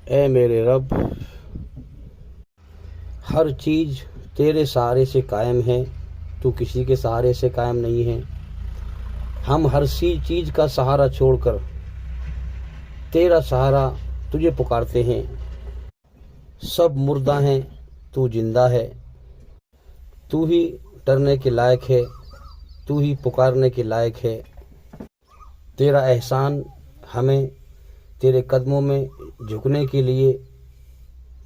ऐ मेरे रब, हर चीज़ तेरे सहारे से कायम है, तू किसी के सहारे से कायम नहीं है। हम हर सी चीज़ का सहारा छोड़कर तेरा सहारा तुझे पुकारते हैं। सब मुर्दा हैं, तू जिंदा है, तू ही डरने के लायक है, तू ही पुकारने के लायक है। तेरा एहसान हमें तेरे कदमों में झुकने के लिए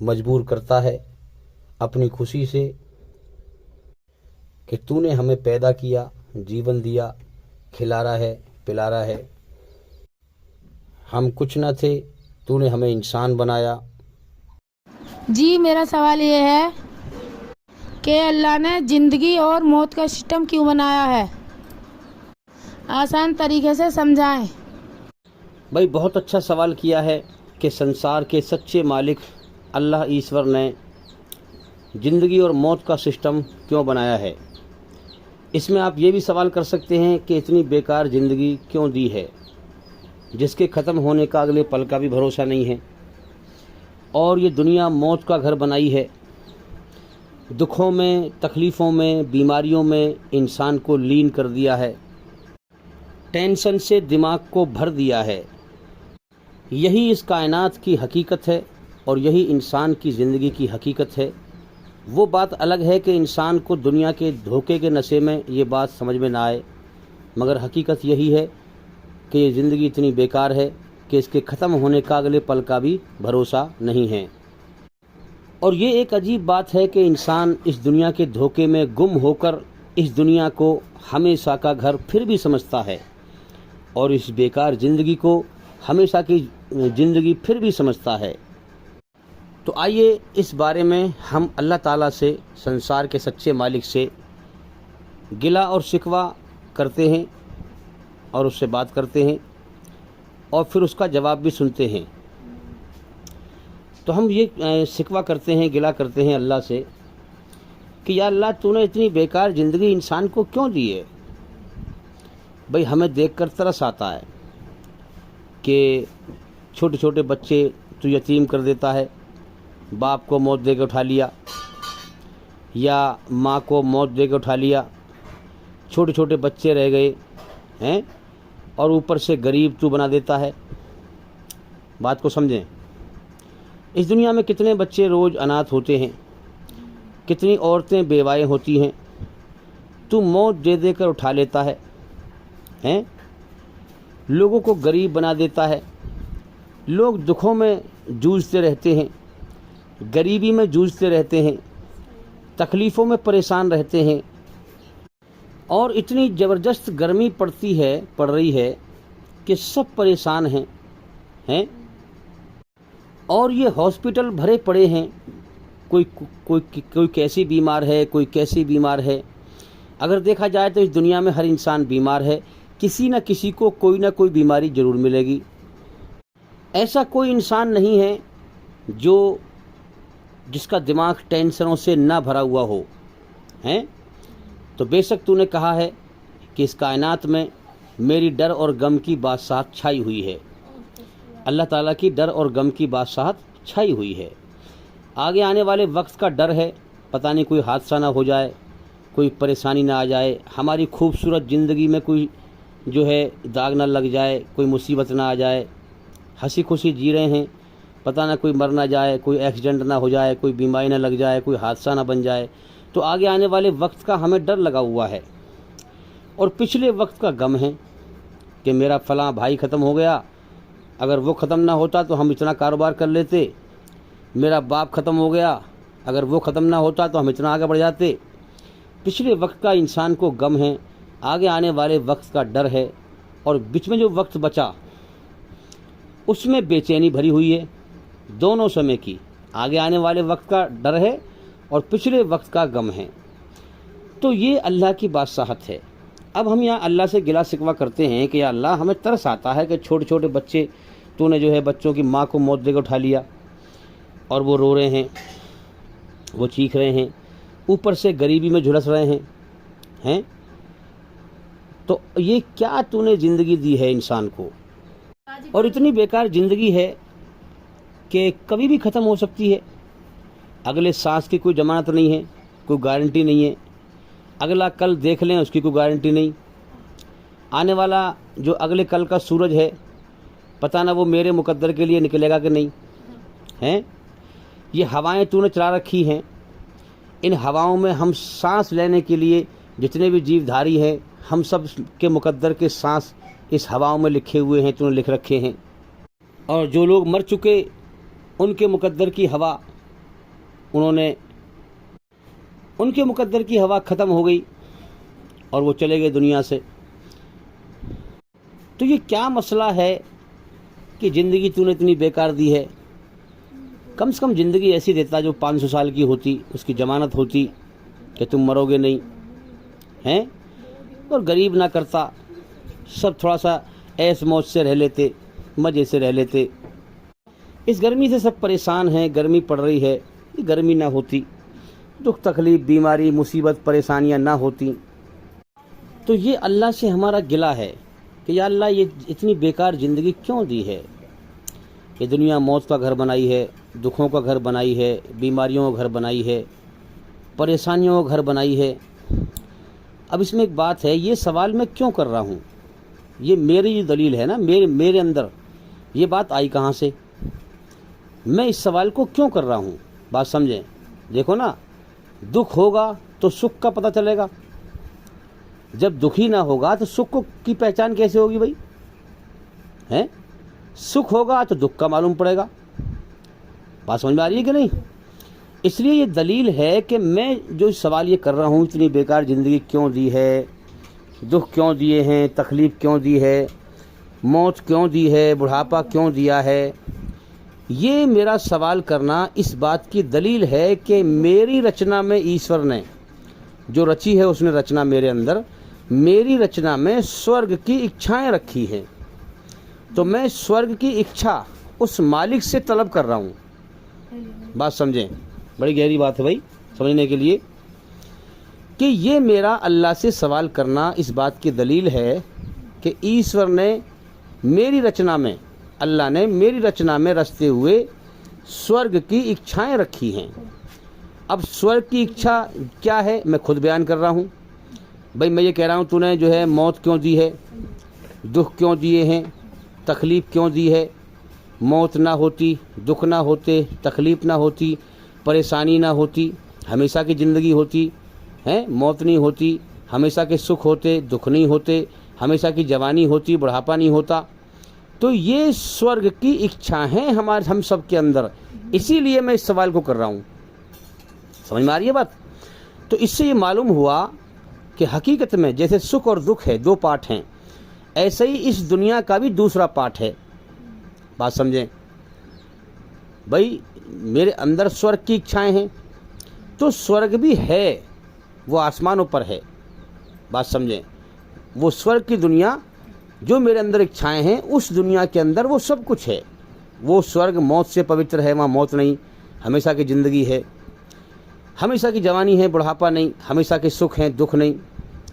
मजबूर करता है, अपनी खुशी से कि तूने हमें पैदा किया, जीवन दिया, खिला रहा है, पिला रहा है। हम कुछ न थे, तूने हमें इंसान बनाया। जी, मेरा सवाल ये है कि अल्लाह ने ज़िंदगी और मौत का सिस्टम क्यों बनाया है? आसान तरीके से समझाएं। भाई बहुत अच्छा सवाल किया है कि संसार के सच्चे मालिक अल्लाह ईश्वर ने ज़िंदगी और मौत का सिस्टम क्यों बनाया है। इसमें आप ये भी सवाल कर सकते हैं कि इतनी बेकार ज़िंदगी क्यों दी है, जिसके ख़त्म होने का अगले पल का भी भरोसा नहीं है। और ये दुनिया मौत का घर बनाई है। दुखों में, तकलीफ़ों में, बीमारियों में इंसान को लीन कर दिया है, टेंशन से दिमाग को भर दिया है। यही इस कायनात की हकीकत है और यही इंसान की ज़िंदगी की हकीकत है। वो बात अलग है कि इंसान को दुनिया के धोखे के नशे में ये बात समझ में ना आए, मगर हकीकत यही है कि ये ज़िंदगी इतनी बेकार है कि इसके ख़त्म होने का अगले पल का भी भरोसा नहीं है। और ये एक अजीब बात है कि इंसान इस दुनिया के धोखे में गुम होकर इस दुनिया को हमेशा का घर फिर भी समझता है और इस बेकार ज़िंदगी को हमेशा की ज़िंदगी फिर भी समझता है। तो आइए इस बारे में हम अल्लाह ताला से, संसार के सच्चे मालिक से गिला और शिकवा करते हैं और उससे बात करते हैं और फिर उसका जवाब भी सुनते हैं। तो हम ये शिकवा करते हैं, गिला करते हैं अल्लाह से कि या अल्लाह, तूने इतनी बेकार ज़िंदगी इंसान को क्यों दी है। भाई हमें देखकर तरस आता है कि छोटे छोटे बच्चे तू यतीम कर देता है, बाप को मौत दे के उठा लिया या माँ को मौत दे के उठा लिया, छोटे छोटे बच्चे रह गए हैं और ऊपर से गरीब तू बना देता है। बात को समझें, इस दुनिया में कितने बच्चे रोज़ अनाथ होते हैं, कितनी औरतें बेवाएँ होती हैं, तू मौत दे देकर उठा लेता है, हैं? लोगों को गरीब बना देता है। लोग दुखों में जूझते रहते हैं, गरीबी में जूझते रहते हैं, तकलीफ़ों में परेशान रहते हैं और इतनी ज़बरदस्त गर्मी पड़ रही है कि सब परेशान हैं और ये हॉस्पिटल भरे पड़े हैं। कोई कैसी बीमार है, कोई कैसी बीमार है। अगर देखा जाए तो इस दुनिया में हर इंसान बीमार है, किसी न किसी को कोई ना कोई बीमारी ज़रूर मिलेगी। ऐसा कोई इंसान नहीं है जिसका दिमाग टेंशनों से ना भरा हुआ हो, हैं? तो बेशक तूने कहा है कि इस कायनात में मेरी डर और गम की बादशाहत छाई हुई है। अल्लाह ताला की डर और गम की बादशाहत छाई हुई है। आगे आने वाले वक्त का डर है, पता नहीं कोई हादसा ना हो जाए, कोई परेशानी ना आ जाए, हमारी खूबसूरत ज़िंदगी में कोई जो है दाग ना लग जाए, कोई मुसीबत ना आ जाए। हंसी खुशी जी रहे हैं, पता ना कोई मर ना जाए, कोई एक्सीडेंट ना हो जाए, कोई बीमारी ना लग जाए, कोई हादसा ना बन जाए। तो आगे आने वाले वक्त का हमें डर लगा हुआ है और पिछले वक्त का गम है कि मेरा फ़लाँ भाई ख़त्म हो गया, अगर वो ख़त्म ना होता तो हम इतना कारोबार कर लेते। मेरा बाप ख़त्म हो गया, अगर वो ख़त्म ना होता तो हम इतना आगे बढ़ जाते। पिछले वक्त का इंसान को गम है, आगे आने वाले वक्त का डर है और बीच में जो वक्त बचा उसमें बेचैनी भरी हुई है। दोनों समय की, आगे आने वाले वक्त का डर है और पिछले वक्त का गम है। तो ये अल्लाह की बादशाहत है। अब हम यहाँ अल्लाह से गिला शिकवा करते हैं कि या अल्लाह, हमें तरस आता है कि छोटे छोटे बच्चे तूने जो है बच्चों की माँ को मौत देकर उठा लिया और वो रो रहे हैं, वो चीख रहे हैं, ऊपर से गरीबी में झुलस रहे हैं। तो ये क्या तूने ज़िंदगी दी है इंसान को, और इतनी बेकार ज़िंदगी है कि कभी भी ख़त्म हो सकती है। अगले सांस की कोई जमानत नहीं है, कोई गारंटी नहीं है। अगला कल देख लें, उसकी कोई गारंटी नहीं। आने वाला जो अगले कल का सूरज है, पता ना वो मेरे मुकद्दर के लिए निकलेगा कि नहीं हैं। ये हवाएं तूने चला रखी हैं, इन हवाओं में हम सांस लेने के लिए जितने भी जीवधारी हैं, हम सब के मुकद्दर के सांस इस हवाओं में लिखे हुए हैं, तूने लिख रखे हैं। और जो लोग मर चुके, उनके मुकद्दर की हवा, उनके मुकद्दर की हवा ख़त्म हो गई और वो चले गए दुनिया से। तो ये क्या मसला है कि ज़िंदगी तूने इतनी बेकार दी है। कम से कम ज़िंदगी ऐसी देता जो 500 साल की होती, उसकी ज़मानत होती कि तुम मरोगे नहीं हैं। और गरीब ना करता, सब थोड़ा सा ऐश मौज से रह लेते, मज़े से रह लेते। इस गर्मी से सब परेशान हैं, गर्मी पड़ रही है, ये गर्मी ना होती, दुख तकलीफ़ बीमारी मुसीबत परेशानियां ना होती। तो ये अल्लाह से हमारा गिला है कि या अल्लाह ये इतनी बेकार ज़िंदगी क्यों दी है। ये दुनिया मौत का घर बनाई है, दुखों का घर बनाई है, बीमारियों का घर बनाई है, परेशानियों का घर बनाई है। अब इसमें एक बात है, ये सवाल मैं क्यों कर रहा हूँ, ये मेरी दलील है ना, मेरे अंदर ये बात आई कहाँ से, मैं इस सवाल को क्यों कर रहा हूँ, बात समझें। देखो ना, दुख होगा तो सुख का पता चलेगा, जब दुखी ना होगा तो सुख की पहचान कैसे होगी भाई हैं। सुख होगा तो दुख का मालूम पड़ेगा। बात समझ में आ रही है कि नहीं। इसलिए ये दलील है कि मैं जो सवाल ये कर रहा हूँ, इतनी बेकार ज़िंदगी क्यों दी है, दुख क्यों दिए हैं, तकलीफ़ क्यों दी है, मौत क्यों दी है, बुढ़ापा क्यों दिया है, ये मेरा सवाल करना इस बात की दलील है कि मेरी रचना में ईश्वर ने जो रची है, उसने रचना मेरे अंदर, मेरी रचना में स्वर्ग की इच्छाएं रखी हैं। तो मैं स्वर्ग की इच्छा उस मालिक से तलब कर रहा हूँ। बात समझें, बड़ी गहरी बात है भाई समझने के लिए, कि ये मेरा अल्लाह से सवाल करना इस बात की दलील है कि ईश्वर ने मेरी रचना में, अल्लाह ने मेरी रचना में रचते हुए स्वर्ग की इच्छाएं रखी हैं। अब स्वर्ग की इच्छा क्या है मैं खुद बयान कर रहा हूँ। भाई मैं ये कह रहा हूँ, तूने जो है मौत क्यों दी है, दुख क्यों दिए हैं, तकलीफ़ क्यों दी है। मौत ना होती, दुख ना होते, तकलीफ़ ना होती, परेशानी ना होती, हमेशा की ज़िंदगी होती है। मौत नहीं होती, हमेशा के सुख होते, दुख नहीं होते, हमेशा की जवानी होती, बुढ़ापा नहीं होता। तो ये स्वर्ग की इच्छा है हम सब के अंदर, इसीलिए मैं इस सवाल को कर रहा हूँ। समझ में आ रही है बात। तो इससे ये मालूम हुआ कि हकीकत में जैसे सुख और दुख है, दो पार्ट हैं, ऐसे ही इस दुनिया का भी दूसरा पार्ट है। बात समझें भाई, मेरे अंदर स्वर्ग की इच्छाएं हैं, तो स्वर्ग भी है, वो आसमानों पर है। बात समझें, वो स्वर्ग की दुनिया जो मेरे अंदर इच्छाएं हैं, उस दुनिया के अंदर वो सब कुछ है। वो स्वर्ग मौत से पवित्र है, वहाँ मौत नहीं, हमेशा की ज़िंदगी है, हमेशा की जवानी है, बुढ़ापा नहीं, हमेशा के सुख हैं, दुख नहीं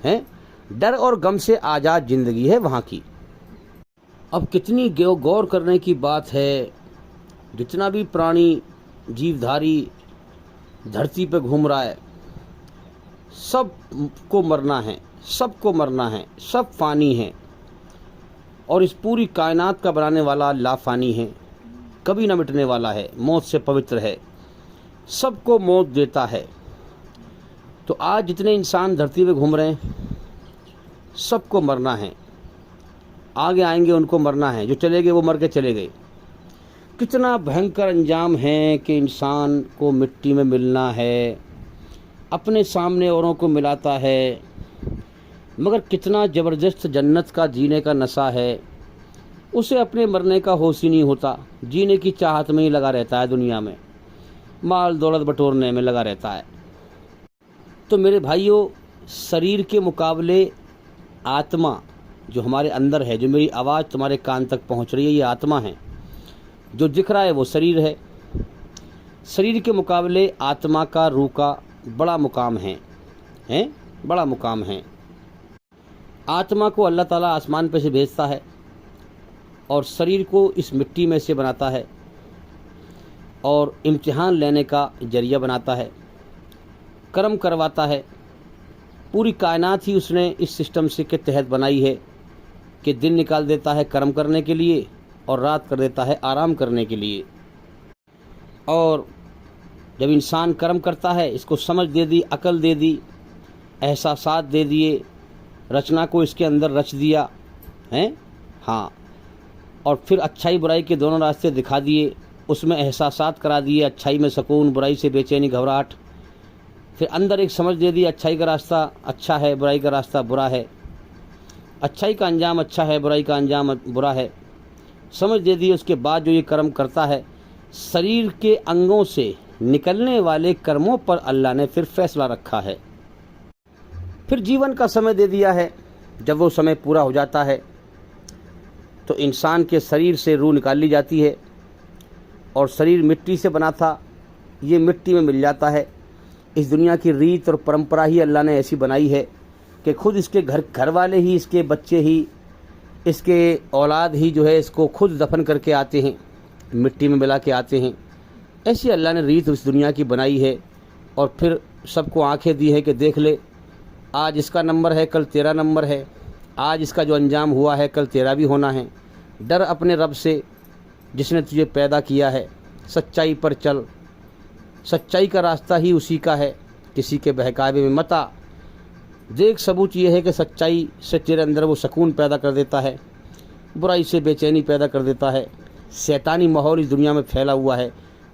हैं, डर और गम से आज़ाद ज़िंदगी है वहाँ की। अब कितनी गौर करने की बात है, जितना भी प्राणी जीवधारी धरती पे घूम रहा है, सबको मरना है, सबको मरना है, सब फ़ानी है। और इस पूरी कायनात का बनाने वाला लाफ़ानी है, कभी न मिटने वाला है, मौत से पवित्र है, सबको मौत देता है। तो आज जितने इंसान धरती पे घूम रहे हैं, सबको मरना है, आगे आएंगे उनको मरना है, जो चले गए वो मर के चले गए। कितना भयंकर अंजाम है कि इंसान को मिट्टी में मिलना है, अपने सामने औरों को मिलाता है, मगर कितना ज़बरदस्त जन्नत का जीने का नशा है, उसे अपने मरने का होश ही नहीं होता, जीने की चाहत में ही लगा रहता है, दुनिया में माल दौलत बटोरने में लगा रहता है। तो मेरे भाइयों, शरीर के मुकाबले आत्मा जो हमारे अंदर है, जो मेरी आवाज़ तुम्हारे कान तक पहुंच रही है, ये आत्मा है। जो दिख रहा है वो शरीर है। शरीर के मुकाबले आत्मा का, रूह का बड़ा मुकाम है, बड़ा मुकाम है। आत्मा को अल्लाह ताला आसमान पे से भेजता है और शरीर को इस मिट्टी में से बनाता है। और इम्तिहान लेने का जरिया बनाता है, कर्म करवाता है। पूरी कायनात ही उसने इस सिस्टम से के तहत बनाई है कि दिन निकाल देता है कर्म करने के लिए और रात कर देता है आराम करने के लिए। और जब इंसान कर्म करता है, इसको समझ दे दी, अकल दे दी, एहसासात दे दिए, रचना को इसके अंदर रच दिया है, हाँ, और फिर अच्छाई बुराई के दोनों रास्ते दिखा दिए, उसमें एहसासात करा दिए, अच्छाई में सुकून, बुराई से बेचैनी घबराहट, फिर अंदर एक समझ दे दी अच्छाई का रास्ता अच्छा है, बुराई का रास्ता बुरा है, अच्छाई का अंजाम अच्छा है, बुराई का अंजाम बुरा है, समझ दे दी। उसके बाद जो ये कर्म करता है, शरीर के अंगों से निकलने वाले कर्मों पर अल्लाह ने फिर फैसला रखा है। फिर जीवन का समय दे दिया है। जब वो समय पूरा हो जाता है तो इंसान के शरीर से रूह निकाल ली जाती है और शरीर मिट्टी से बना था, ये मिट्टी में मिल जाता है। इस दुनिया की रीत और परंपरा ही अल्लाह ने ऐसी बनाई है कि खुद इसके घर वाले ही, इसके बच्चे ही, इसके औलाद ही जो है इसको खुद दफन करके आते हैं, मिट्टी में मिला के आते हैं। ऐसी अल्लाह ने रीत इस दुनिया की बनाई है। और फिर सबको आंखें दी है कि देख ले, आज इसका नंबर है, कल तेरा नंबर है, आज इसका जो अंजाम हुआ है कल तेरा भी होना है। डर अपने रब से जिसने तुझे पैदा किया है, सच्चाई पर चल, सच्चाई का रास्ता ही उसी का है, किसी के बहकावे में मत आ। देख, सबूत ये है कि सच्चाई से तेरे अंदर वो सुकून पैदा कर देता है, बुराई से बेचैनी पैदा कर देता है। शैतानी माहौल इस दुनिया में फैला हुआ है,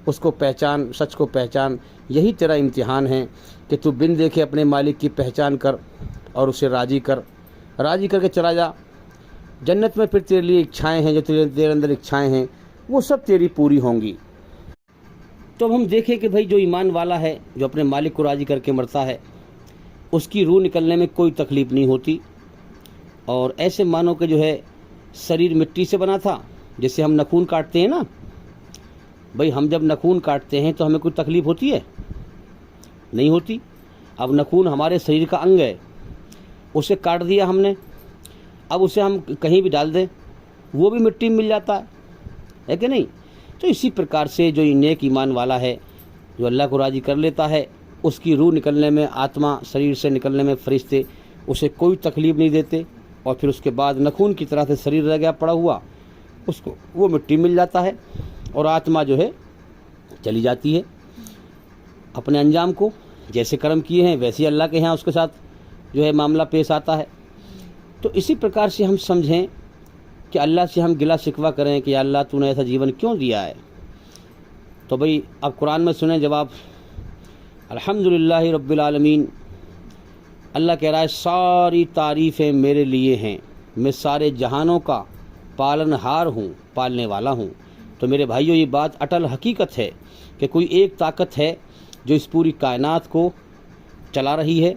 उसको पहचान, सच को पहचान। यही तेरा इम्तिहान है कि तू बिन देखे अपने मालिक की पहचान कर और उसे राज़ी करके चला जा। जन्नत में फिर तेरे लिए इच्छाएं हैं, जो तेरे अंदर इच्छाएं हैं वो सब तेरी पूरी होंगी। तो अब हम देखें कि भाई जो ईमान वाला है, जो अपने मालिक को राज़ी करके मरता है, उसकी रूह निकलने में कोई तकलीफ़ नहीं होती। और ऐसे मानो कि जो है शरीर मिट्टी से बना था, जैसे हम नाखून काटते हैं ना भाई, हम जब नाखून काटते हैं तो हमें कोई तकलीफ़ होती है? नहीं होती। अब नाखून हमारे शरीर का अंग है, उसे काट दिया हमने, अब उसे हम कहीं भी डाल दें वो भी मिट्टी में मिल जाता है कि नहीं? तो इसी प्रकार से जो नेक ईमान वाला है, जो अल्लाह को राज़ी कर लेता है, उसकी रूह निकलने में, आत्मा शरीर से निकलने में फरिश्ते उसे कोई तकलीफ़ नहीं देते। और फिर उसके बाद नाखून की तरह से शरीर रह गया पड़ा हुआ, उसको वो मिट्टी मिल जाता है और आत्मा जो है चली जाती है अपने अंजाम को। जैसे कर्म किए हैं वैसे अल्लाह के यहाँ उसके साथ जो है मामला पेश आता है। तो इसी प्रकार से हम समझें कि अल्लाह से हम गिला शिकवा करें कि अल्लाह तूने ऐसा जीवन क्यों दिया है। तो भाई अब कुरान में सुने जवाब, अल्हम्दुलिल्लाहि रब्बिल आलमीन। अल्लाह कह रहा है सारी तारीफ़ें मेरे लिए हैं, मैं सारे जहानों का पालनहार हूँ, पालने वाला हूँ। तो मेरे भाइयों, ये बात अटल हकीकत है कि कोई एक ताकत है जो इस पूरी कायनात को चला रही है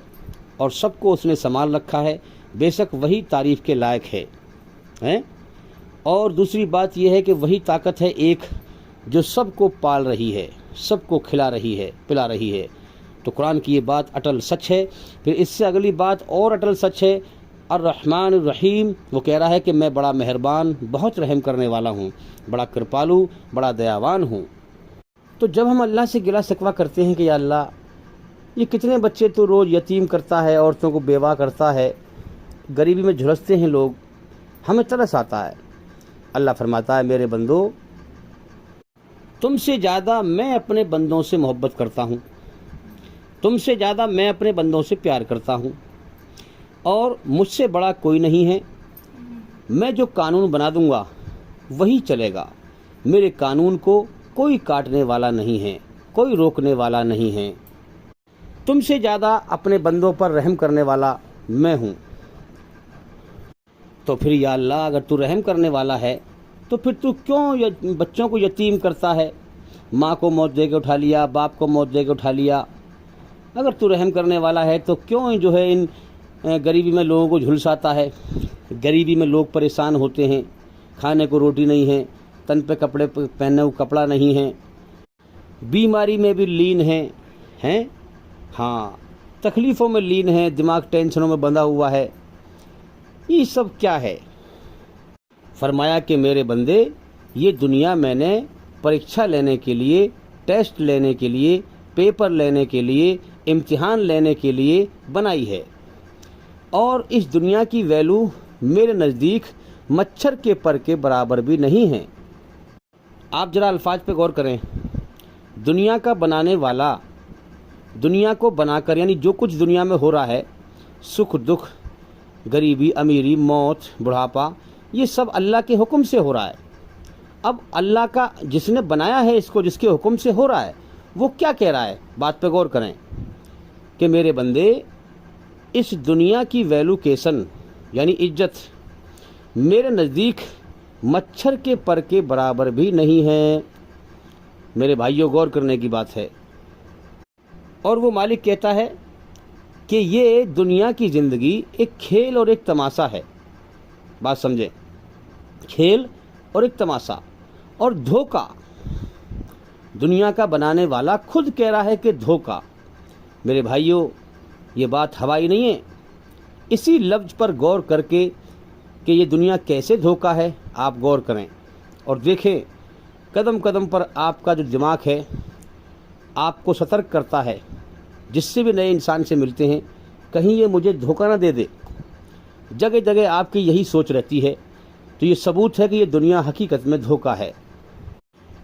और सबको उसने संभाल रखा है। बेशक वही तारीफ़ के लायक है। और दूसरी बात यह है कि वही ताकत है एक जो सबको पाल रही है, सबको खिला रही है, पिला रही है। तो कुरान की ये बात अटल सच है। फिर इससे अगली बात और अटल सच है, अर्रहमान रहीम। वो कह रहा है कि मैं बड़ा मेहरबान, बहुत रहम करने वाला हूँ, बड़ा कृपालु, बड़ा दयावान हूँ। तो जब हम अल्लाह से गिला शिकवा करते हैं कि या अल्लाह, ये कितने बच्चे तो रोज़ यतीम करता है, औरतों को बेवा करता है, गरीबी में झुलसते हैं लोग, हमें तरस आता है। अल्लाह फरमाता है, मेरे बंदो, तुमसे ज़्यादा मैं अपने बंदों से मोहब्बत करता हूँ, तुमसे ज़्यादा मैं अपने बंदों से प्यार करता हूँ, और मुझसे बड़ा कोई नहीं है। मैं जो कानून बना दूंगा वही चलेगा। मेरे कानून को कोई काटने वाला नहीं है, कोई रोकने वाला नहीं है। तुमसे ज़्यादा अपने बंदों पर रहम करने वाला मैं हूँ। तो फिर या अल्लाह, अगर तू रहम करने वाला है तो फिर तू क्यों बच्चों को यतीम करता है? माँ को मौत दे के उठा लिया, बाप को मौत दे के उठा लिया। अगर तू रहम करने वाला है तो क्यों जो है इन गरीबी में लोगों को झुलसाता है? गरीबी में लोग परेशान होते हैं, खाने को रोटी नहीं है, तन पे कपड़े पहनने को कपड़ा नहीं है, बीमारी में भी लीन हैं, हाँ, तकलीफ़ों में लीन है, दिमाग टेंशनों में बंधा हुआ है। ये सब क्या है? फरमाया कि मेरे बंदे, ये दुनिया मैंने परीक्षा लेने के लिए, टेस्ट लेने के लिए, पेपर लेने के लिए, इम्तिहान लेने के लिए बनाई है। और इस दुनिया की वैल्यू मेरे नज़दीक मच्छर के पर के बराबर भी नहीं है। आप ज़रा अल्फाज पे गौर करें। दुनिया का बनाने वाला दुनिया को बनाकर, यानी जो कुछ दुनिया में हो रहा है, सुख दुख, गरीबी अमीरी, मौत, बुढ़ापा, ये सब अल्लाह के हुक्म से हो रहा है। अब अल्लाह का जिसने बनाया है इसको, जिसके हुक्म से हो रहा है, वो क्या कह रहा है, बात पे गौर करें कि मेरे बंदे, इस दुनिया की वैल्यूकेशन यानी इज्जत मेरे नज़दीक मच्छर के पर के बराबर भी नहीं है। मेरे भाइयों, गौर करने की बात है। और वो मालिक कहता है कि ये दुनिया की ज़िंदगी एक खेल और एक तमाशा है। बात समझें, खेल और एक तमाशा और धोखा। दुनिया का बनाने वाला खुद कह रहा है कि धोखा। मेरे भाइयों, ये बात हवाई नहीं है। इसी लफ्ज़ पर गौर करके कि ये दुनिया कैसे धोखा है, आप गौर करें और देखें। कदम कदम पर आपका जो दिमाग है आपको सतर्क करता है। जिससे भी नए इंसान से मिलते हैं, कहीं ये मुझे धोखा ना दे दे, जगह जगह आपकी यही सोच रहती है। तो ये सबूत है कि ये दुनिया हकीकत में धोखा है।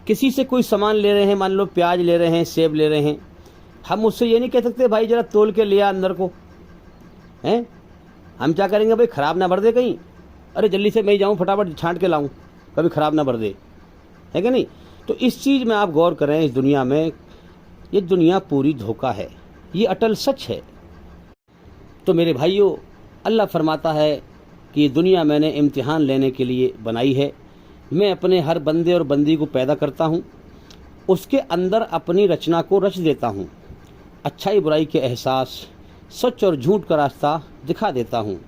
किसी से कोई सामान ले रहे हैं, मान लो प्याज ले रहे हैं, सेब ले रहे हैं, हम उससे ये नहीं कह सकते भाई ज़रा तोल के लिया अंदर को, हैं? हम क्या करेंगे भाई, ख़राब ना भर दे कहीं, अरे जल्दी से मैं जाऊँ फटाफट छांट के लाऊं, कभी ख़राब ना भर दे, है कि नहीं? तो इस चीज़ में आप गौर करें। इस दुनिया में ये दुनिया पूरी धोखा है, ये अटल सच है। तो मेरे भाइयों, अल्लाह फरमाता है कि ये दुनिया मैंने इम्तिहान लेने के लिए बनाई है। मैं अपने हर बंदे और बंदी को पैदा करता हूँ, उसके अंदर अपनी रचना को रच देता हूँ, अच्छाई बुराई के एहसास, सच और झूठ का रास्ता दिखा देता हूँ।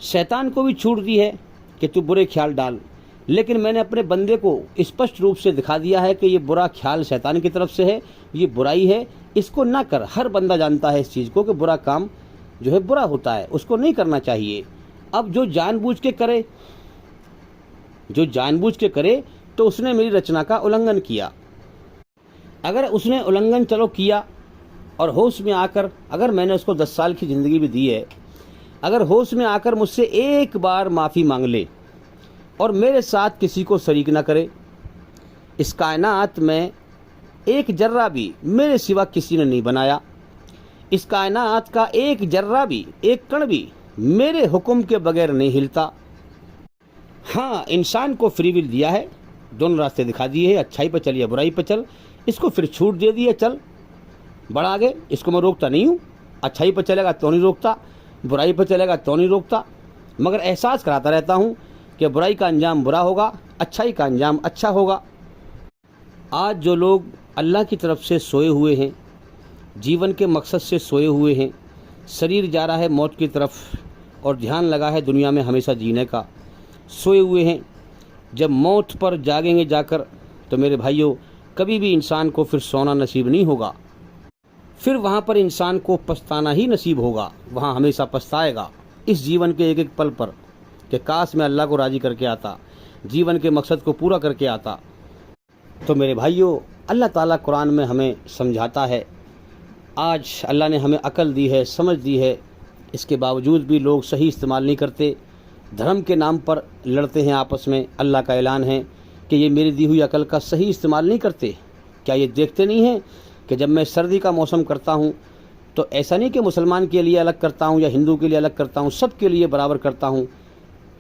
शैतान को भी छूट दी है कि तू बुरे ख्याल डाल, लेकिन मैंने अपने बंदे को स्पष्ट रूप से दिखा दिया है कि ये बुरा ख्याल शैतान की तरफ से है, ये बुराई है, इसको ना कर। हर बंदा जानता है इस चीज़ को कि बुरा काम जो है बुरा होता है, उसको नहीं करना चाहिए। अब जो जानबूझ के करे तो उसने मेरी रचना का उल्लंघन किया। अगर उसने उल्लंघन चलो किया और होश में आकर, अगर मैंने उसको 10 साल की ज़िंदगी भी दी है, अगर होश में आकर मुझसे एक बार माफ़ी मांग ले और मेरे साथ किसी को शरीक ना करे, इस कायनात में एक जर्रा भी मेरे सिवा किसी ने नहीं बनाया, इस कायनात का एक जर्रा भी, एक कण भी मेरे हुक्म के बगैर नहीं हिलता। हाँ, इंसान को फ्री विल दिया है, दोनों रास्ते दिखा दिए हैं, अच्छाई पर चल या बुराई पर चल। इसको फिर छूट दे दी है, चल बढ़ आगे, इसको मैं रोकता नहीं हूँ। अच्छाई पर चलेगा तो नहीं रोकता, बुराई पर चलेगा तो नहीं रोकता, मगर एहसास कराता रहता हूँ कि बुराई का अंजाम बुरा होगा, अच्छाई का अंजाम अच्छा होगा। आज जो लोग अल्लाह की तरफ से सोए हुए हैं, जीवन के मकसद से सोए हुए हैं, शरीर जा रहा है मौत की तरफ और ध्यान लगा है दुनिया में हमेशा जीने का, सोए हुए हैं, जब मौत पर जागेंगे जाकर तो मेरे भाइयों कभी भी इंसान को फिर सोना नसीब नहीं होगा। फिर वहाँ पर इंसान को पछताना ही नसीब होगा, वहाँ हमेशा पछताएगा इस जीवन के एक एक पल पर कि काश मैं अल्लाह को राज़ी करके आता, जीवन के मकसद को पूरा करके आता। तो मेरे भाइयों, अल्लाह ताला कुरान में हमें समझाता है। आज अल्लाह ने हमें अकल दी है, समझ दी है, इसके बावजूद भी लोग सही इस्तेमाल नहीं करते, धर्म के नाम पर लड़ते हैं आपस में। अल्लाह का ऐलान है कि ये मेरी दी हुई अकल का सही इस्तेमाल नहीं करते। क्या ये देखते नहीं हैं कि जब मैं सर्दी का मौसम करता हूँ तो ऐसा नहीं कि मुसलमान के लिए अलग करता हूँ या हिंदू के लिए अलग करता हूँ, सब के लिए बराबर करता हूँ।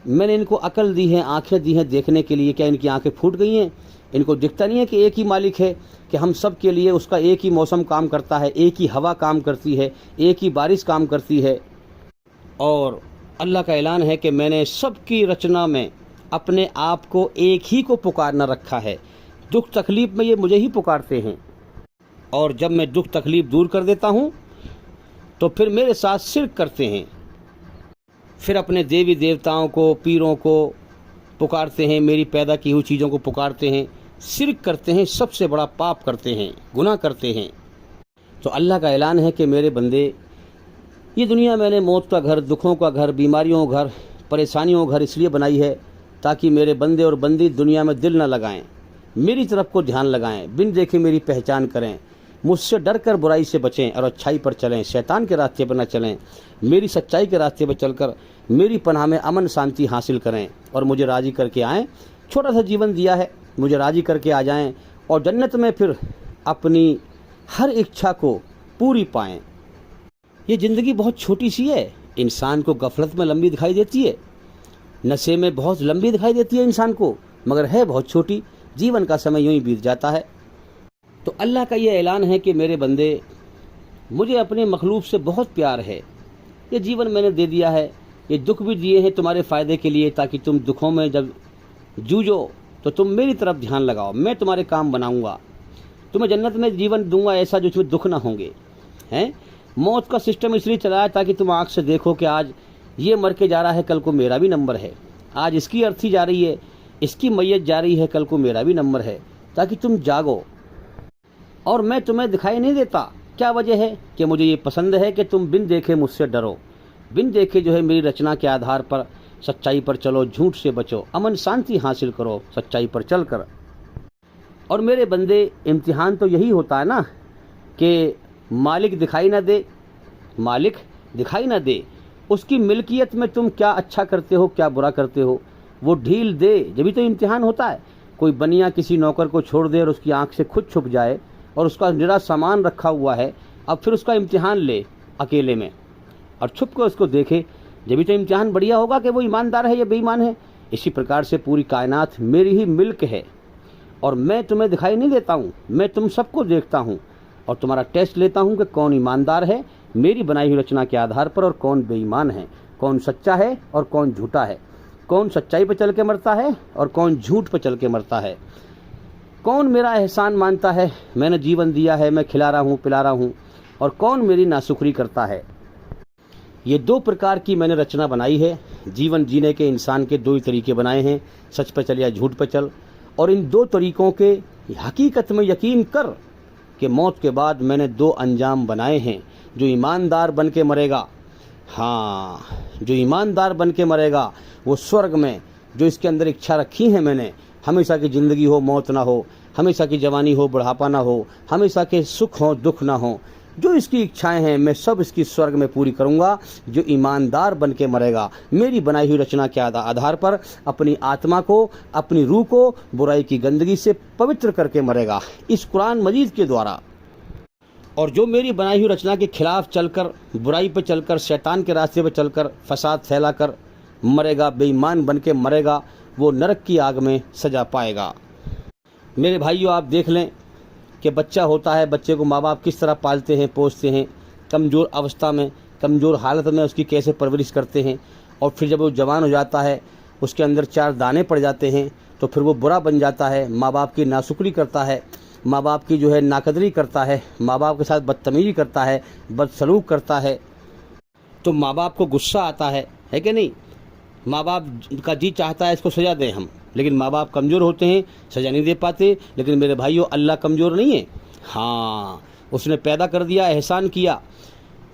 मैंने इनको अकल दी है, आँखें दी हैं देखने के लिए। क्या इनकी आँखें फूट गई हैं? इनको दिखता नहीं है कि एक ही मालिक है, कि हम सब के लिए उसका एक ही मौसम काम करता है, एक ही हवा काम करती है, एक ही बारिश काम करती है। और अल्लाह का ऐलान है कि मैंने सबकी रचना में अपने आप को एक ही को पुकारना रखा है। दुख तकलीफ़ में ये मुझे ही पुकारते हैं, और जब मैं दुख तकलीफ़ दूर कर देता हूँ तो फिर मेरे साथ शिर्क करते हैं, फिर अपने देवी देवताओं को, पीरों को पुकारते हैं, मेरी पैदा की हुई चीज़ों को पुकारते हैं, शिर्क करते हैं, सबसे बड़ा पाप करते हैं, गुनाह करते हैं। तो अल्लाह का ऐलान है कि मेरे बंदे, ये दुनिया मैंने मौत का घर, दुखों का घर, बीमारियों का घर, परेशानियों का घर इसलिए बनाई है ताकि मेरे बंदे और बंदी दुनिया में दिल न लगाएं, मेरी तरफ को ध्यान लगाएं, बिन देखे मेरी पहचान करें, मुझसे डर कर बुराई से बचें और अच्छाई पर चलें, शैतान के रास्ते पर न चलें, मेरी सच्चाई के रास्ते पर चलकर मेरी पनाह में अमन शांति हासिल करें और मुझे राज़ी करके आएँ। छोटा सा जीवन दिया है, मुझे राज़ी करके आ जाएं और जन्नत में फिर अपनी हर इच्छा को पूरी पाएं। ये ज़िंदगी बहुत छोटी सी है, इंसान को गफलत में लंबी दिखाई देती है, नशे में बहुत लंबी दिखाई देती है इंसान को, मगर है बहुत छोटी। जीवन का समय यूं ही बीत जाता है। तो अल्लाह का ये ऐलान है कि मेरे बंदे, मुझे अपने मखलूक से बहुत प्यार है। ये जीवन मैंने दे दिया है, ये दुख भी दिए हैं तुम्हारे फ़ायदे के लिए, ताकि तुम दुखों में जब जूझो तो तुम मेरी तरफ ध्यान लगाओ। मैं तुम्हारे काम बनाऊंगा, तुम्हें जन्नत में जीवन दूंगा ऐसा जो तुम्हें दुख ना होंगे। हैं, मौत का सिस्टम इसलिए चलाया ताकि तुम आँख से देखो कि आज ये मर के जा रहा है, कल को मेरा भी नंबर है। आज इसकी अर्थी जा रही है, इसकी मैयत जा रही है, कल को मेरा भी नंबर है, ताकि तुम जागो। और मैं तुम्हें दिखाई नहीं देता, क्या वजह है कि मुझे ये पसंद है कि तुम बिन देखे मुझसे डरो, बिन देखे जो है मेरी रचना के आधार पर सच्चाई पर चलो, झूठ से बचो, अमन शांति हासिल करो सच्चाई पर चलकर। और मेरे बंदे, इम्तिहान तो यही होता है ना कि मालिक दिखाई ना दे, मालिक दिखाई ना दे, उसकी मिल्कियत में तुम क्या अच्छा करते हो क्या बुरा करते हो, वो ढील दे, जब भी तो इम्तिहान होता है। कोई बनिया किसी नौकर को छोड़ दे और उसकी आंख से खुद छुप जाए और उसका निरा सामान रखा हुआ है, अब फिर उसका इम्तिहान ले अकेले में और छुप कर उसको देखे, जब भी तो इम्तिहान बढ़िया होगा कि वो ईमानदार है या बेईमान है। इसी प्रकार से पूरी कायनात मेरी ही मिल्क है और मैं तुम्हें दिखाई नहीं देता हूँ, मैं तुम सबको देखता हूँ और तुम्हारा टेस्ट लेता हूँ कि कौन ईमानदार है मेरी बनाई हुई रचना के आधार पर और कौन बेईमान है, कौन सच्चा है और कौन झूठा है, कौन सच्चाई पर चल के मरता है और कौन झूठ पर चल के मरता है, कौन मेरा एहसान मानता है, मैंने जीवन दिया है, मैं खिला रहा हूँ पिला रहा हूँ, और कौन मेरी नाशुक्री करता है। ये दो प्रकार की मैंने रचना बनाई है। जीवन जीने के इंसान के दो ही तरीके बनाए हैं, सच पर चल या झूठ पर चल। और इन दो तरीकों के हकीकत में यकीन कर कि मौत के बाद मैंने दो अंजाम बनाए हैं। जो ईमानदार बन के मरेगा, हाँ, जो ईमानदार बन के मरेगा वो स्वर्ग में, जो इसके अंदर इच्छा रखी है मैंने, हमेशा की ज़िंदगी हो मौत ना हो, हमेशा की जवानी हो बुढ़ापा ना हो, हमेशा के सुख हो दुख ना हो, जो इसकी इच्छाएं हैं मैं सब इसकी स्वर्ग में पूरी करूंगा। जो ईमानदार बन के मरेगा मेरी बनाई हुई रचना के आधार पर अपनी आत्मा को, अपनी रूह को बुराई की गंदगी से पवित्र करके मरेगा इस कुरान मजीद के द्वारा। और जो मेरी बनाई हुई रचना के खिलाफ चलकर, बुराई पर चलकर, शैतान के रास्ते पर चलकर, फसाद फैलाकर मरेगा, बेईमान बन के मरेगा, वो नरक की आग में सजा पाएगा। मेरे भाइयों, आप देख लें कि बच्चा होता है, बच्चे को माँ बाप किस तरह पालते हैं पोसते हैं, कमज़ोर अवस्था में, कमज़ोर हालत में उसकी कैसे परवरिश करते हैं, और फिर जब वो जवान हो जाता है उसके अंदर चार दाने पड़ जाते हैं तो फिर वो बुरा बन जाता है, माँ बाप की नाशुक्री करता है, माँ बाप की जो है नाकदरी करता है, माँ बाप के साथ बदतमीजी करता है, बदसलूक करता है, तो माँ बाप को गुस्सा आता है कि नहीं। माँ बाप का जी चाहता है इसको सज़ा दें हम, लेकिन माँ बाप कमज़ोर होते हैं, सज़ा नहीं दे पाते। लेकिन मेरे भाइयों, अल्लाह कमज़ोर नहीं है। हाँ, उसने पैदा कर दिया, एहसान किया,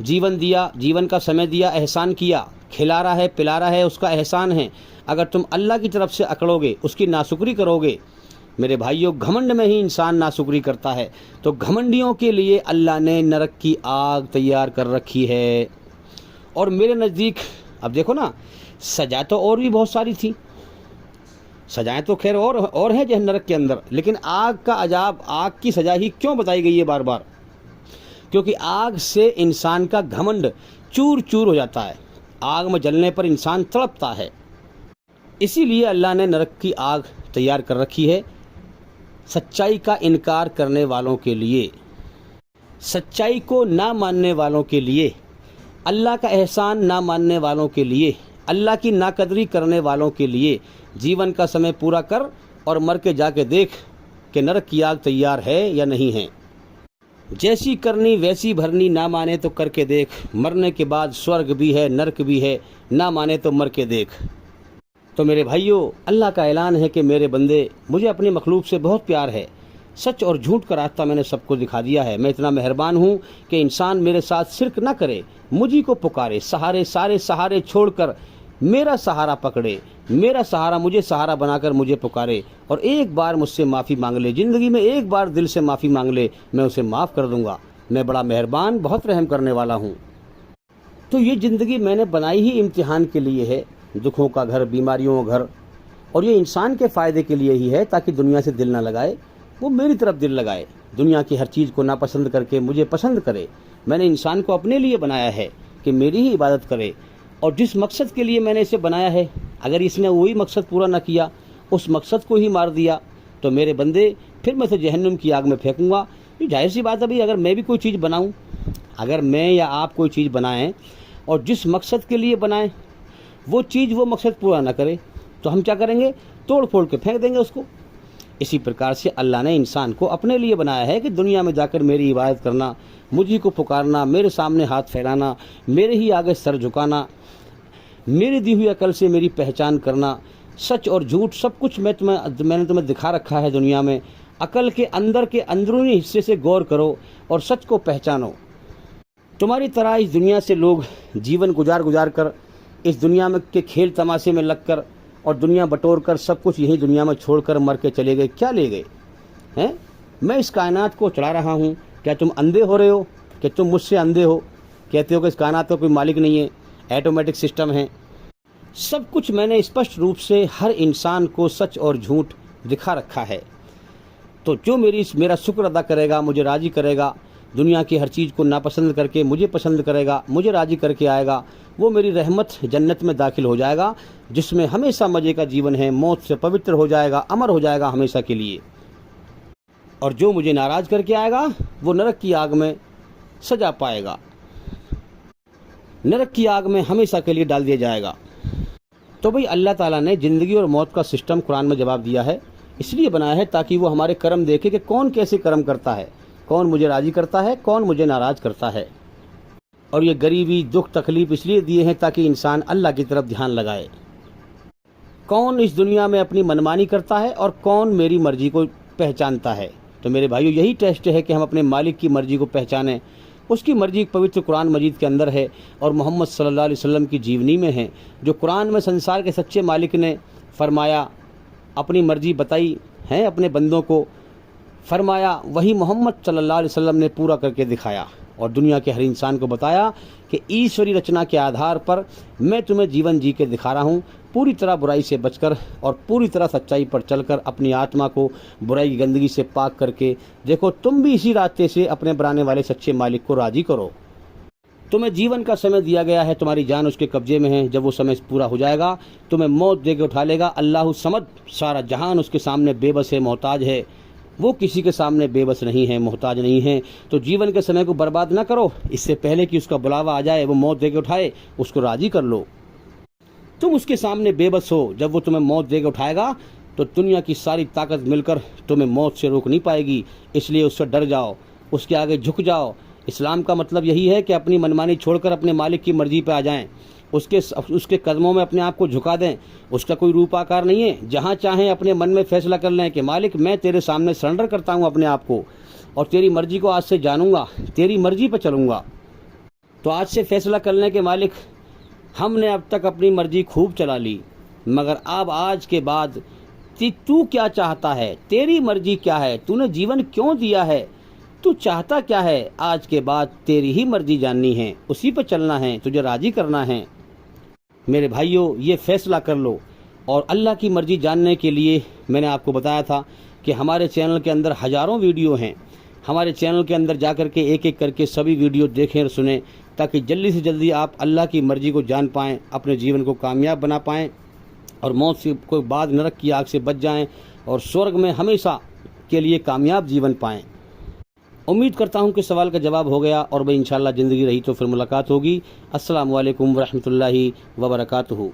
जीवन दिया, जीवन का समय दिया, एहसान किया, खिला रहा है पिला रहा है, उसका एहसान है। अगर तुम अल्लाह की तरफ से अकड़ोगे, उसकी नाशुक्री करोगे, मेरे भाइयों, घमंड में ही इंसान नाशुक्री करता है। तो घमंडियों के लिए अल्लाह ने नरक की आग तैयार कर रखी है। और मेरे नज़दीक अब देखो ना, सजा तो और भी बहुत सारी थी, सजाएं तो खैर और है जहन्नम नरक के अंदर, लेकिन आग का अजाब, आग की सजा ही क्यों बताई गई है बार बार? क्योंकि आग से इंसान का घमंड चूर चूर हो जाता है, आग में जलने पर इंसान तड़पता है। इसीलिए अल्लाह ने नरक की आग तैयार कर रखी है सच्चाई का इनकार करने वालों के लिए, सच्चाई को ना मानने वालों के लिए, अल्लाह का एहसान ना मानने वालों के लिए, अल्लाह की नाकदरी करने वालों के लिए। जीवन का समय पूरा कर और मर के जाके देख कि नरक की आग तैयार है या नहीं है। जैसी करनी वैसी भरनी, ना माने तो करके देख, मरने के बाद स्वर्ग भी है नरक भी है, ना माने तो मर के देख। तो मेरे भाइयों, अल्लाह का ऐलान है कि मेरे बंदे, मुझे अपने मखलूक से बहुत प्यार है, सच और झूठ का रास्ता मैंने सबको दिखा दिया है। मैं इतना मेहरबान हूँ कि इंसान मेरे साथ शिर्क न करे, मुझी को पुकारे, सहारे सारे सहारे छोड़कर मेरा सहारा पकड़े, मेरा सहारा मुझे सहारा बनाकर मुझे पुकारे और एक बार मुझसे माफ़ी मांग ले, ज़िंदगी में एक बार दिल से माफ़ी मांग ले, मैं उसे माफ़ कर दूंगा। मैं बड़ा मेहरबान, बहुत रहम करने वाला हूँ। तो ये ज़िंदगी मैंने बनाई ही इम्तिहान के लिए है, दुखों का घर, बीमारियों का घर, और ये इंसान के फ़ायदे के लिए ही है, ताकि दुनिया से दिल ना लगाए, वो मेरी तरफ दिल लगाए, दुनिया की हर चीज़ को नापसंद करके मुझे पसंद करे। मैंने इंसान को अपने लिए बनाया है कि मेरी ही इबादत करे, और जिस मकसद के लिए मैंने इसे बनाया है, अगर इसने वही मकसद पूरा ना किया, उस मकसद को ही मार दिया, तो मेरे बंदे फिर मैं इसे जहन्नुम की आग में फेंकूँगा। ये जाहिर सी बात है भाई, अगर मैं भी कोई चीज़ बनाऊँ, अगर मैं या आप कोई चीज़ बनाएं और जिस मकसद के लिए बनाएं वो चीज़ वो मकसद पूरा ना करे, तो हम क्या करेंगे? तोड़ फोड़ के फेंक देंगे उसको। इसी प्रकार से अल्लाह ने इंसान को अपने लिए बनाया है कि दुनिया में जाकर मेरी इबादत करना, मुझी को पुकारना, मेरे सामने हाथ फैलाना, मेरे ही आगे सर झुकाना, मेरी दी हुई अकल से मेरी पहचान करना, सच और झूठ सब कुछ मैंने तुम्हें दिखा रखा है दुनिया में। अकल के अंदर के अंदरूनी हिस्से से गौर करो और सच को पहचानो। तुम्हारी तरह इस दुनिया से लोग जीवन गुजार कर इस दुनिया में के खेल तमाशे में लगकर और दुनिया बटोर कर सब कुछ यही दुनिया में छोड़कर मर के चले गए। क्या ले गए हैं? मैं इस कायनात को चला रहा हूँ। क्या तुम अंधे हो रहे हो कि तुम मुझसे अंधे हो? कहते हो कि इस कायनात का कोई मालिक नहीं है, ऑटोमेटिक सिस्टम है। सब कुछ मैंने स्पष्ट रूप से हर इंसान को सच और झूठ दिखा रखा है। तो जो मेरा शुक्र अदा करेगा, मुझे राज़ी करेगा, दुनिया की हर चीज़ को नापसंद करके मुझे पसंद करेगा, मुझे राज़ी करके आएगा, वो मेरी रहमत जन्नत में दाखिल हो जाएगा, जिसमें हमेशा मज़े का जीवन है, मौत से पवित्र हो जाएगा, अमर हो जाएगा हमेशा के लिए। और जो मुझे नाराज़ करके आएगा वो नरक की आग में सजा पाएगा, नरक की आग में हमेशा के लिए डाल दिया जाएगा। तो भाई अल्लाह ताला ने ज़िंदगी और मौत का सिस्टम कुरान में जवाब दिया है, इसलिए बनाया है ताकि वो हमारे कर्म देखे कि कौन कैसे कर्म करता है, कौन मुझे राज़ी करता है, कौन मुझे नाराज़ करता है। और ये गरीबी, दुख, तकलीफ़ इसलिए दिए हैं ताकि इंसान अल्लाह की तरफ ध्यान लगाए। कौन इस दुनिया में अपनी मनमानी करता है और कौन मेरी मर्ज़ी को पहचानता है। तो मेरे भाइयों, यही टेस्ट है कि हम अपने मालिक की मर्ज़ी को पहचानें। उसकी मर्ज़ी पवित्र कुरान मजीद के अंदर है और मोहम्मद सल्लल्लाहु अलैहि वसल्लम की जीवनी में है। जो कुरान में संसार के सच्चे मालिक ने फरमाया, अपनी मर्ज़ी बताई है, अपने बंदों को फरमाया, वही मोहम्मद सल्लल्लाहु अलैहि वसल्लम ने पूरा करके दिखाया और दुनिया के हर इंसान को बताया कि ईश्वरी रचना के आधार पर मैं तुम्हें जीवन जी के दिखा रहा हूँ, पूरी तरह बुराई से बचकर और पूरी तरह सच्चाई पर चलकर अपनी आत्मा को बुराई की गंदगी से पाक करके देखो, तुम भी इसी रास्ते से अपने बनाने वाले सच्चे मालिक को राज़ी करो। तुम्हें जीवन का समय दिया गया है, तुम्हारी जान उसके कब्जे में है। जब वो समय पूरा हो जाएगा तुम्हें मौत दे के उठा लेगा। अल्लाह समद, सारा जहान उसके सामने बेबस है, मोहताज है, वो किसी के सामने बेबस नहीं है, मोहताज नहीं है। तो जीवन के समय को बर्बाद ना करो, इससे पहले कि उसका बुलावा आ जाए, वो मौत दे के उठाए, उसको राज़ी कर लो। तुम उसके सामने बेबस हो, जब वो तुम्हें मौत दे के उठाएगा तो दुनिया की सारी ताकत मिलकर तुम्हें मौत से रोक नहीं पाएगी। इसलिए उससे डर जाओ, उसके आगे झुक जाओ। इस्लाम का मतलब यही है कि अपनी मनमानी छोड़कर अपने मालिक की मर्जी पे आ जाएं, उसके कदमों में अपने आप को झुका दें। उसका कोई रूप आकार नहीं है। जहाँ चाहें अपने मन में फैसला कर लें कि मालिक मैं तेरे सामने सरेंडर करता हूँ अपने आप को और तेरी मर्जी को आज से जानूंगा, तेरी मर्जी पर चलूँगा। तो आज से फैसला कर लें कि मालिक हमने अब तक अपनी मर्जी खूब चला ली, मगर अब आज के बाद तू क्या चाहता है, तेरी मर्जी क्या है, तूने जीवन क्यों दिया है, तू चाहता क्या है। आज के बाद तेरी ही मर्जी जाननी है, उसी पर चलना है, तुझे राज़ी करना है। मेरे भाइयों, ये फैसला कर लो। और अल्लाह की मर्जी जानने के लिए मैंने आपको बताया था कि हमारे चैनल के अंदर हज़ारों वीडियो हैं। हमारे चैनल के अंदर जा कर के एक एक करके सभी वीडियो देखें और सुनें, ताकि जल्दी से जल्दी आप अल्लाह की मर्जी को जान पाएँ, अपने जीवन को कामयाब बना पाएँ और मौत से कोई बाद नरक की आग से बच जाएँ और स्वर्ग में हमेशा के लिए कामयाब जीवन पाएँ। उम्मीद करता हूँ कि सवाल का जवाब हो गया और भाई इंशाल्लाह ज़िंदगी रही तो फिर मुलाकात होगी। अस्सलामु अलैकुम वरहमतुल्लाहि वबरकातुहू।